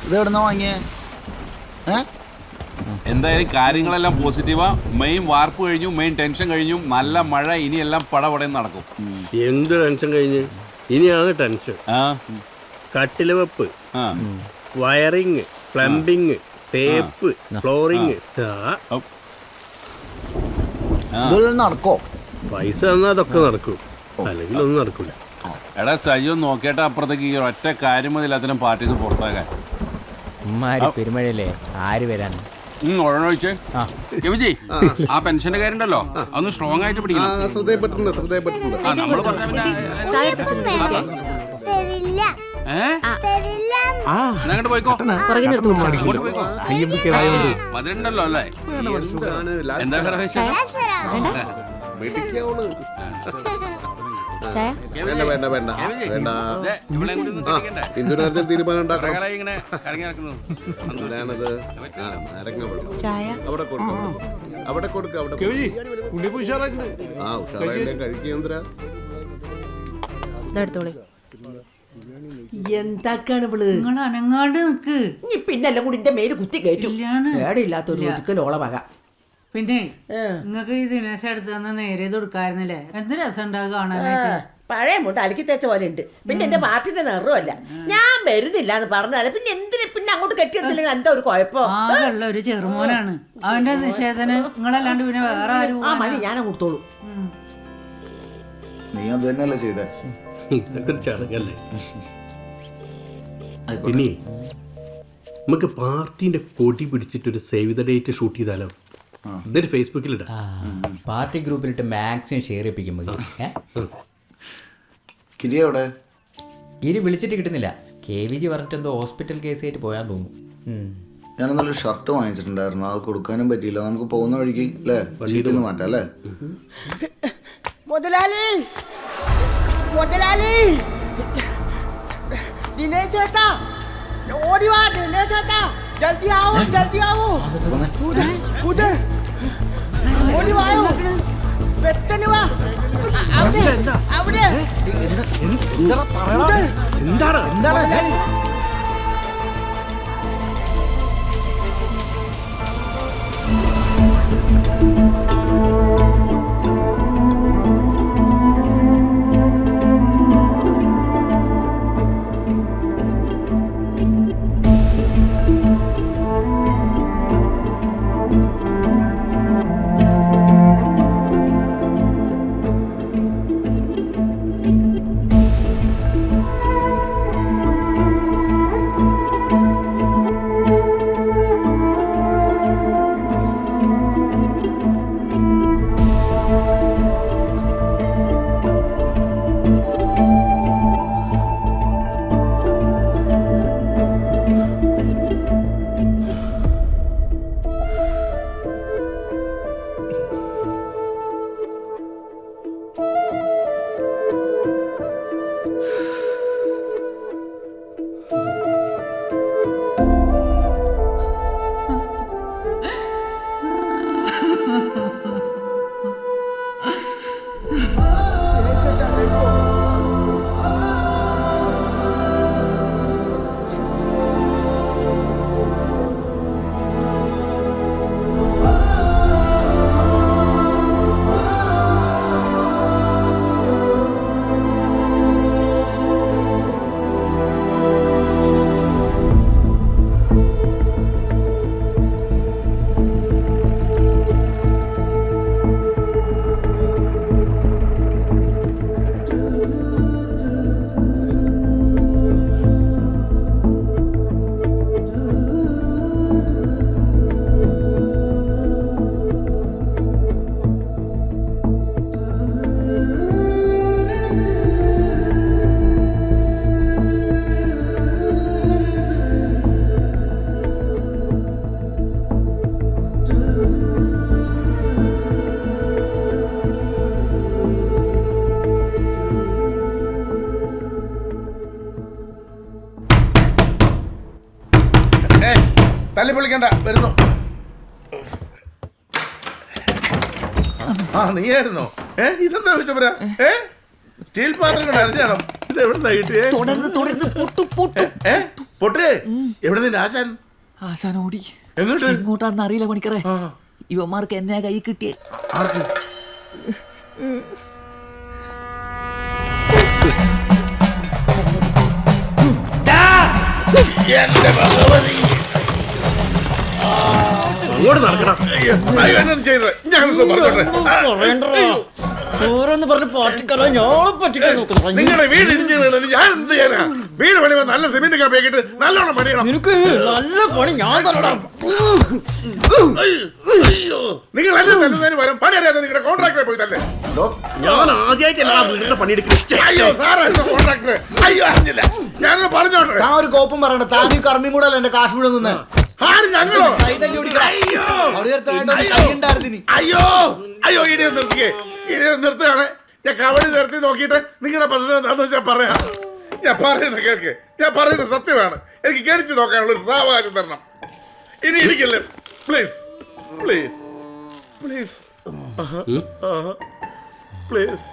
ഇത് എവിടുന്നാ വാങ്ങിയേ? എന്തായാലും കാര്യങ്ങളെല്ലാം പോസിറ്റീവാ. മെയിൻ വാർപ്പ് കഴിഞ്ഞു, മെയിൻ ടെൻഷൻ കഴിഞ്ഞു. നല്ല മഴ, ഇനിയെല്ലാം പടപടയും നടക്കും. എന്ത് ടെൻഷൻ കഴിഞ്ഞ്? ഇനിയാണ് ടെൻഷൻ. കട്ടില് വെപ്പ്, വയറിങ്, പ്ലംബിങ്, തേപ്പ്, ഫ്ലോറിങ്. ഇതൊന്നും നടക്കോ? പൈസ തന്നാൽ അതൊക്കെ നടക്കും, അല്ലെങ്കിൽ ഒന്നും നടക്കില്ല. എടാ സജു നോക്കിയിട്ട് അപ്പുറത്തേക്ക് ഈ ഒറ്റ കാര്യം മതി എല്ലാത്തിനും പാർട്ടിന്ന് പുറത്താക്കാൻ. പെരുമഴയല്ലേ, ആര് വരാൻ? ഒഴനൊഴിച്ചേ രവിജി, ആ പെൻഷന്റെ കാര്യം ഉണ്ടല്ലോ, അതൊന്ന് സ്ട്രോങ് ആയിട്ട് പിടിക്കണം. അങ്ങോട്ട് പോയിക്കോ, മധുരണ്ടല്ലോ അല്ലേ? എന്താ എന്താക്കാണ് നിങ്ങൾ അനങ്ങാണ്ട് നിക്ക്. ഇനി പിന്നെല്ലാം കൂടി എന്റെ മേല് കുത്തി കയറ്റും. ഏടില്ലാത്തൊരു ഒതുക്കലോളവക. പിന്നെ നിങ്ങക്ക് ഈ ദിനേശം എടുത്ത് തന്ന നേരെ കൊടുക്കായിരുന്നില്ലേ? എന്ത് രസം ഉണ്ടാകുക കാണാനായിട്ട്. പഴയ മുട്ട അലക്കി തേച്ച പോലെ ഉണ്ട്. പിന്നെ എന്റെ പാർട്ടിന്റെ നിറമല്ല. ഞാൻ വരുന്നില്ല എന്ന് പറഞ്ഞാല് പിന്നെ എന്തിനു പിന്നെ അങ്ങോട്ട് കെട്ടിയെടുത്തില്ലെങ്കിൽ എന്താ ഒരു കുഴപ്പം? ആകെയുള്ള ഒരു ചെറുമോനാണ് അവന്റെ നിഷേധന. നിങ്ങളല്ലാണ്ട് പിന്നെ വേറെ ആരും. ആ മതി, ഞാൻ കൊടുത്തോളൂ. നീ അത് തന്നെയല്ലേ ചെയ്തേ? ഇതൊക്കെ ചടങ്ങല്ലേ. പിന്നെ നമുക്ക് പാർട്ടിന്റെ കൊടി പിടിച്ചിട്ടൊരു സേവ് ദ ഡേറ്റ് ഷൂട്ട് ചെയ്താലോ? ഇതൊരു ഫേസ്ബുക്കിലിടാം. പാർട്ടി ഗ്രൂപ്പിലിട്ട് മാക്സിമം ഷെയർ ചെയ്യിപ്പിക്കുമ്പോൾ കിരി എവിടെ? ഗിരി വിളിച്ചിട്ട് കിട്ടുന്നില്ല. KVG പറഞ്ഞിട്ട് എന്തോ ഹോസ്പിറ്റൽ കേസ് ആയിട്ട് പോയാൻ തോന്നുന്നു. ഞാനൊന്നൊരു ഷർട്ട് വാങ്ങിച്ചിട്ടുണ്ടായിരുന്നു, അത് കൊടുക്കാനും പറ്റിയില്ല. നമുക്ക് പോകുന്ന വഴിക്ക് അല്ലേ ഷീറ്റൊന്ന് മാറ്റാം അല്ലേ? മുതലാളി, മുതലാളി, ദിനേശ് ചേട്ടാ ഓടി വാ. ദിനേശ് ചേട്ടാ ജൽദി ആവോ, ജൽദി ആവോ. ഉദർ ഓടി വായോ, പെട്ടെന്ന് വാ. അവിടെ അവിടെ എന്താണ് എന്താണ്? തല്ലി പൊളിക്കണ്ട, വരുന്നു. ആ നീയായിരുന്നോ? ഇതെന്താ വെച്ചപ്പോ സ്റ്റീൽ പാത്രം കൊണ്ട് അരച്ചാണോ? ഇത് എവിടെ കിട്ടിയേ? പൊട്ടേ എവിടെ നിന്റെ ആശാൻ? ആശാൻ ഓടി. എങ്ങോട്ട്? എങ്ങോട്ടാണെന്ന് അറിയില്ല പണിക്കറേ. ഇവന്മാർക്ക് എന്നെ കൈ കിട്ടിയേ. ആർക്ക്? എന്റെ ഭഗവതി, അങ്ങോട്ട് നടക്കണം. അയ്യോ, എന്നാ ചെയ്തത്? ഞങ്ങൾക്ക് പറഞ്ഞോട്ടെ. ഓരോന്ന് പറഞ്ഞ് പാട്ടിക്കറോ ഞാൻ പറ്റിക്കാൻ നോക്കുന്നു. നിങ്ങളുടെ വീട് ഇടിഞ്ഞു വീണത് ഞാൻ എന്ത് ചെയ്യാനാ? വീട് പണിയുമ്പോ നല്ല സിമെന്റ് കാപ്പിയാക്കിട്ട് നല്ലോണം പണിയണം. നിനക്ക് നല്ല പണി ഞാൻ തരണം. അയ്യോ, നിങ്ങൾ എല്ലാം തരുന്നതിന് പകരം പണി അറിയാതെ നിങ്ങളുടെ കോൺട്രാക്ടറെ പോയി തന്നെ. ഞാൻ ആദ്യമായിട്ടല്ല വീടിന്റെ പണിയെടുക്കുന്നത്. അയ്യോ സാറേ, കോൺട്രാക്ടർ. അയ്യോ അറിഞ്ഞില്ല, ഞാനൊന്ന് പറഞ്ഞോട്ടെ. താൻ ഒരു കോപ്പും പറയണ്ട. താൻ ഈ കർമ്മിയും കൂടെ അല്ല എന്റെ കാശ് മുഴുവൻ നിന്ന്. ആര്? ഞങ്ങളോ? അയ്യോ അയ്യോ അയ്യോ, ഇനിയൊന്ന് നിർത്തിക്കേ. ഇനിയൊന്ന് നിർത്തുകയാണ്. ഞാൻ കവടി നിർത്തി നോക്കിയിട്ട് നിങ്ങളുടെ പ്രശ്നം എന്താണെന്ന് വെച്ചാൽ പറയാം. ഞാൻ പറയുന്നത് കേൾക്ക്. ഞാൻ പറയുന്നത് സത്യമാണ്. എനിക്ക് കേടിച്ച് നോക്കാനുള്ള ഒരു സാവകാശം തരണം. ഇനി ഇടിക്കല്ലേ പ്ലീസ്, പ്ലീസ്, പ്ലീസ്, പ്ലീസ്.